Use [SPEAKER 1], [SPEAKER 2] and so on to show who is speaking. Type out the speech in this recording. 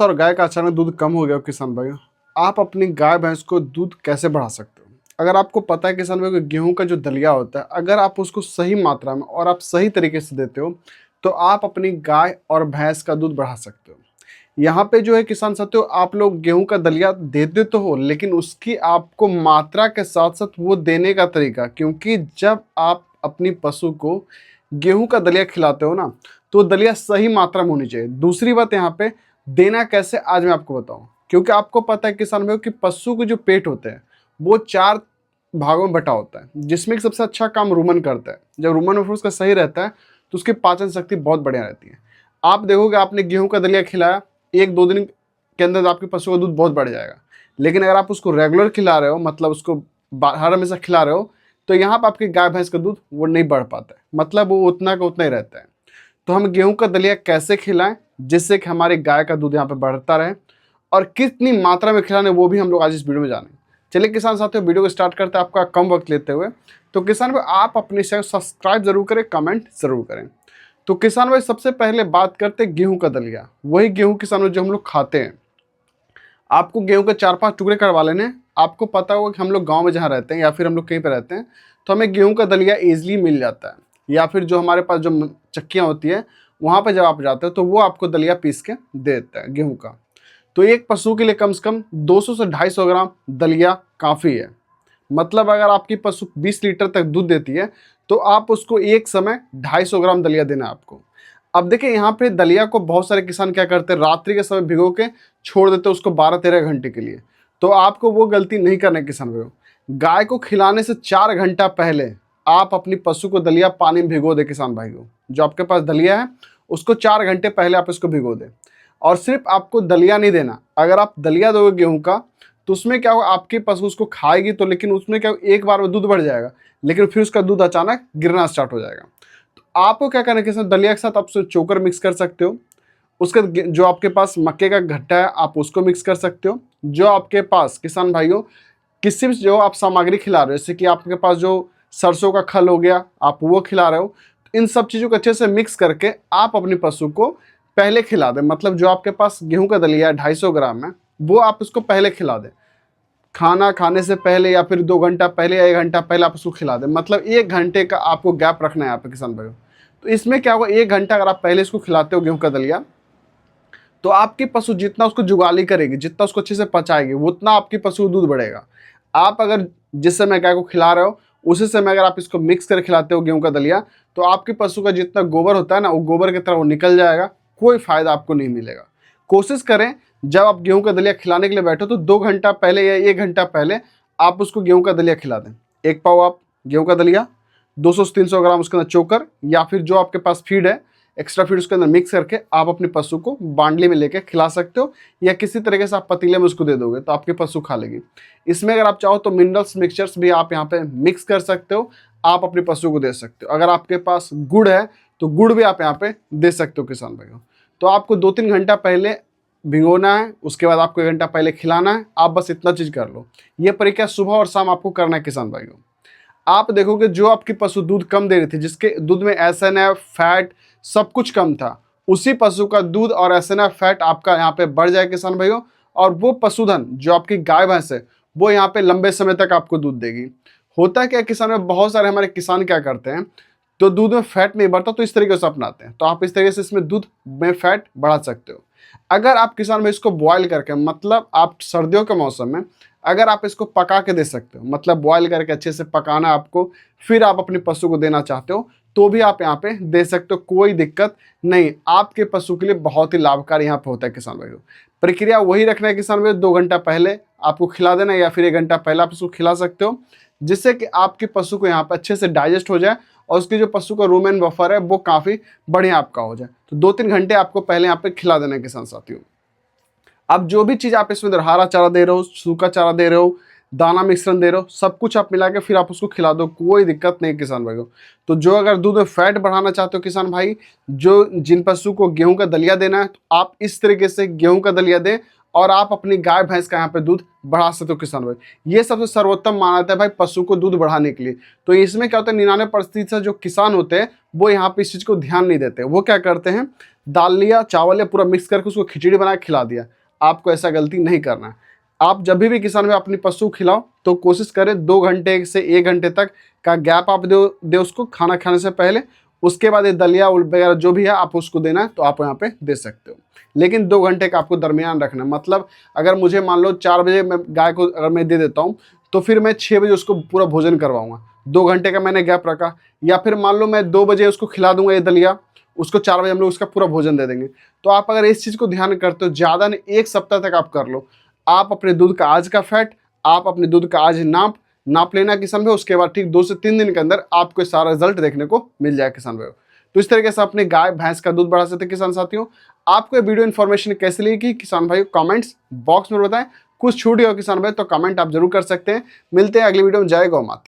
[SPEAKER 1] और गाय का अचानक दूध कम हो गया किसान भाइयों, आप अपनी गाय भैंस को दूध कैसे बढ़ा सकते हो? अगर आपको पता है किसान भाइयों कि गेहूं का जो दलिया होता है, अगर आप उसको सही मात्रा में और आप सही तरीके से देते हो तो आप अपनी गाय और भैंस का दूध बढ़ा सकते हो। यहाँ पे जो है किसान साथियों, आप लोग गेहूं का दलिया देते तो हो, लेकिन उसकी आपको मात्रा के साथ साथ वो देने का तरीका, क्योंकि जब आप अपनी पशु को गेहूं का दलिया खिलाते हो ना, तो दलिया सही मात्रा में होनी चाहिए। दूसरी बात यहाँ पे देना कैसे, आज मैं आपको बताऊं। क्योंकि आपको पता है किसान भाइयों कि पशु के जो पेट होते हैं वो 4 भागों में बटा होता है, जिसमें एक सबसे अच्छा काम रुमन करता है। जब रुमन और उसका सही रहता है तो उसकी पाचन शक्ति बहुत बढ़िया रहती है। आप देखोगे आपने गेहूं का दलिया खिलाया, 1-2 दिन के अंदर आपके पशु का दूध बहुत बढ़ जाएगा। लेकिन अगर आप उसको रेगुलर खिला रहे हो, मतलब उसको हर हमेशा खिला रहे हो, तो यहाँ पर आपकी गाय भैंस का दूध वो नहीं बढ़ पाता है, मतलब वो उतना का उतना ही रहता है। तो हम गेहूं का दलिया कैसे खिलाएं जिससे कि हमारी गाय का दूध यहाँ पे बढ़ता रहे, और कितनी मात्रा में खिलाने वो भी हम लोग आज इस वीडियो में जानेंगे। चलिए किसान साथियों, वीडियो को स्टार्ट करते हैं आपका कम वक्त लेते हुए। तो किसान भाई, आप अपने चैनल सब्सक्राइब जरूर करें, कमेंट जरूर करें। तो किसान भाई, सबसे पहले बात करते हैं गेहूं का दलिया। वही गेहूं किसान भाई जो हम लोग खाते हैं। आपको गेहूं के 4-5 टुकड़े करवा लेने हैं। आपको पता होगा कि हम लोग गाँव में जहाँ रहते हैं या फिर हम लोग कहीं पर रहते हैं तो हमें गेहूं का दलिया ईजिली मिल जाता है, या फिर जो हमारे पास जो चक्कियाँ होती है वहाँ पर जब आप जाते हो तो वो आपको दलिया पीस के दे देता है गेहूं का। तो एक पशु के लिए कम से कम 200 से 250 ग्राम दलिया काफ़ी है। मतलब अगर आपकी पशु 20 लीटर तक दूध देती है तो आप उसको एक समय 250 ग्राम दलिया देना है आपको। अब देखिए यहाँ पे दलिया को बहुत सारे किसान क्या करते हैं, रात्रि के समय भिगो के छोड़ देते हैं उसको 12-13 घंटे के लिए। तो आपको वो गलती नहीं करना है किसान भाइयों। गाय को खिलाने से 4 घंटा पहले आप अपनी पशु को दलिया पानी में भिगो दे किसान भाइयों। जो आपके पास दलिया है उसको 4 घंटे पहले आप इसको भिगो दें। और सिर्फ आपको दलिया नहीं देना, अगर आप दलिया दोगे गेहूं का तो उसमें क्या होगा, आपकी पशु उसको खाएगी तो, लेकिन उसमें क्या एक बार में दूध बढ़ जाएगा, लेकिन फिर उसका दूध अचानक गिरना स्टार्ट हो जाएगा। तो आपको क्या करना है कि दलिया के साथ आप चोकर मिक्स कर सकते हो। उसके जो आपके पास मक्के का घट्टा है आप उसको मिक्स कर सकते हो। जो आपके पास किसान भाइयों किसी भी जो आप सामग्री खिला रहे हो, जैसे कि आपके पास जो सरसों का खल हो गया आप वो खिला रहे हो, इन सब चीज़ों को अच्छे से मिक्स करके आप अपनी पशु को पहले खिला दें। मतलब जो आपके पास गेहूं का दलिया है 250 ग्राम है, वो आप उसको पहले खिला दें। खाना खाने से पहले या फिर 2 घंटा पहले या 1 घंटा पहले आप उसको खिला दें। मतलब 1 घंटे का आपको गैप रखना है यहाँ पे किसान भाइयों। तो इसमें क्या होगा, 1 घंटा अगर आप पहले इसको खिलाते हो गेहूं का दलिया, तो आपकी पशु जितना उसको जुगाली करेगी, जितना उसको अच्छे से पचाएगी, उतना आपकी पशु का दूध बढ़ेगा। आप अगर जिस समय गाय को खिला रहे हो उसी समय अगर आप इसको मिक्स कर खिलाते हो गेहूं का दलिया, तो आपकी पशु का जितना गोबर होता है ना, वो गोबर की तरह वो निकल जाएगा, कोई फायदा आपको नहीं मिलेगा। कोशिश करें जब आप गेहूं का दलिया खिलाने के लिए बैठो तो 2 घंटा पहले या 1 घंटा पहले आप उसको गेहूं का दलिया खिला दें। 1 पाव आप गेहूं का दलिया, 200 से 300 ग्राम उसके अंदर चोकर, या फिर जो आपके पास फीड है एक्स्ट्रा फीड उसके अंदर मिक्स करके आप अपने पशु को बांडली में लेके खिला सकते हो, या किसी तरीके से आप पतीले में उसको दे दोगे तो आपके पशु खा लेगी। इसमें अगर आप चाहो तो मिनरल्स मिक्सचर्स भी आप यहाँ पे मिक्स कर सकते हो, आप अपने पशु को दे सकते हो। अगर आपके पास गुड़ है तो गुड़ भी आप यहाँ पे दे सकते हो किसान भाइयों। तो आपको 2-3 घंटा पहले भिगोना है, उसके बाद आपको 1 घंटा पहले खिलाना है। आप बस इतना चीज़ कर लो। ये प्रक्रिया सुबह और शाम आपको करना है किसान भाइयों। आप देखोगे जो आपकी पशु दूध कम दे रही थी, जिसके दूध में एसएनएफ फैट सब कुछ कम था, उसी पशु का दूध और एसएनएफ फैट आपका यहाँ पे बढ़ जाए किसान भाइयों। और वो पशुधन जो आपकी गाय भैंस है वो यहाँ पे लंबे समय तक आपको दूध देगी। होता है क्या किसान में, बहुत सारे हमारे किसान क्या करते हैं, तो दूध में फैट नहीं बढ़ता तो इस तरीके से अपनाते हैं। तो आप इस तरीके से इसमें दूध में फैट बढ़ा सकते हो। अगर आप किसान में इसको बॉयल करके, मतलब आप सर्दियों के मौसम में अगर आप इसको पका के दे सकते हो, मतलब बॉयल करके अच्छे से पकाना आपको, फिर आप अपने पशु को देना चाहते हो तो भी आप यहाँ पे दे सकते हो, कोई दिक्कत नहीं। आपके पशु के लिए बहुत ही लाभकारी यहाँ पे होता है किसान भाइयों। प्रक्रिया वही रखना है किसान भाइयों, 2 घंटा पहले आपको खिला देना या फिर 1 घंटा पहले आप इसको खिला सकते हो, जिससे कि आपके पशु को यहाँ पे अच्छे से डाइजेस्ट हो जाए और उसकी जो पशु का रूमेन बफर है वो काफ़ी बढ़िया आपका हो जाए। तो 2-3 घंटे आपको पहले यहाँ पे खिला देना है किसान साथियों। अब जो भी चीज़ आप इसमें हरा चारा दे रहे हो, सूखा चारा दे रहे हो, दाना मिश्रण दे रहे हो, सब कुछ आप मिला के फिर आप उसको खिला दो, कोई दिक्कत नहीं किसान भाइयों। तो जो अगर दूध में फैट बढ़ाना चाहते हो किसान भाई, जो जिन पशु को गेहूं का दलिया देना है, तो आप इस तरीके से गेहूं का दलिया दें और आप अपनी गाय भैंस का यहाँ पे दूध बढ़ा सकते हो किसान भाई। ये सबसे सर्वोत्तम माना जाता है भाई पशु को दूध बढ़ाने के लिए। तो इसमें क्या होता है, 99% जो किसान होते हैं वो यहाँ पे इस चीज़ को ध्यान नहीं देते। वो क्या करते हैं, दाल लिया, चावल या पूरा मिक्स करके उसको खिचड़ी बना के खिला दिया। आपको ऐसा गलती नहीं करना है। आप जब भी किसान भाई अपनी पशु खिलाओ तो कोशिश करें 2 घंटे से 1 घंटे तक का गैप आप दे उसको खाना खाने से पहले। उसके बाद ये दलिया वगैरह जो भी है आप उसको देना है तो आप यहाँ पे दे सकते हो, लेकिन 2 घंटे का आपको दरमियान रखना है। मतलब अगर मुझे मान लो 4 बजे मैं गाय को अगर मैं दे देता हूँ तो फिर मैं 6 बजे उसको पूरा भोजन करवाऊंगा। 2 घंटे का मैंने गैप रखा। या फिर मान लो मैं 2 बजे उसको खिला दूंगा ये दलिया, उसको 4 बजे हम लोग उसका पूरा भोजन दे देंगे। तो आप अगर इस चीज़ को ध्यान करते हो, ज़्यादा नहीं 1 सप्ताह तक आप कर लो। आप अपने दूध का आज का फैट, आप अपने दूध का आज नाप लेना किसान भाई। उसके बाद ठीक 2 से 3 दिन के अंदर आपको सारा रिजल्ट देखने को मिल जाएगा किसान भाई। तो इस तरीके से अपने गाय भैंस का दूध बढ़ा सकते हैं किसान साथियों। आपको ये वीडियो इन्फॉर्मेशन कैसी लगी किसान भाई कमेंट्स बॉक्स में बताएं। कुछ छूट गया किसान भाई तो कमेंट आप जरूर कर सकते हैं। मिलते हैं अगली वीडियो में। जय गौ माता।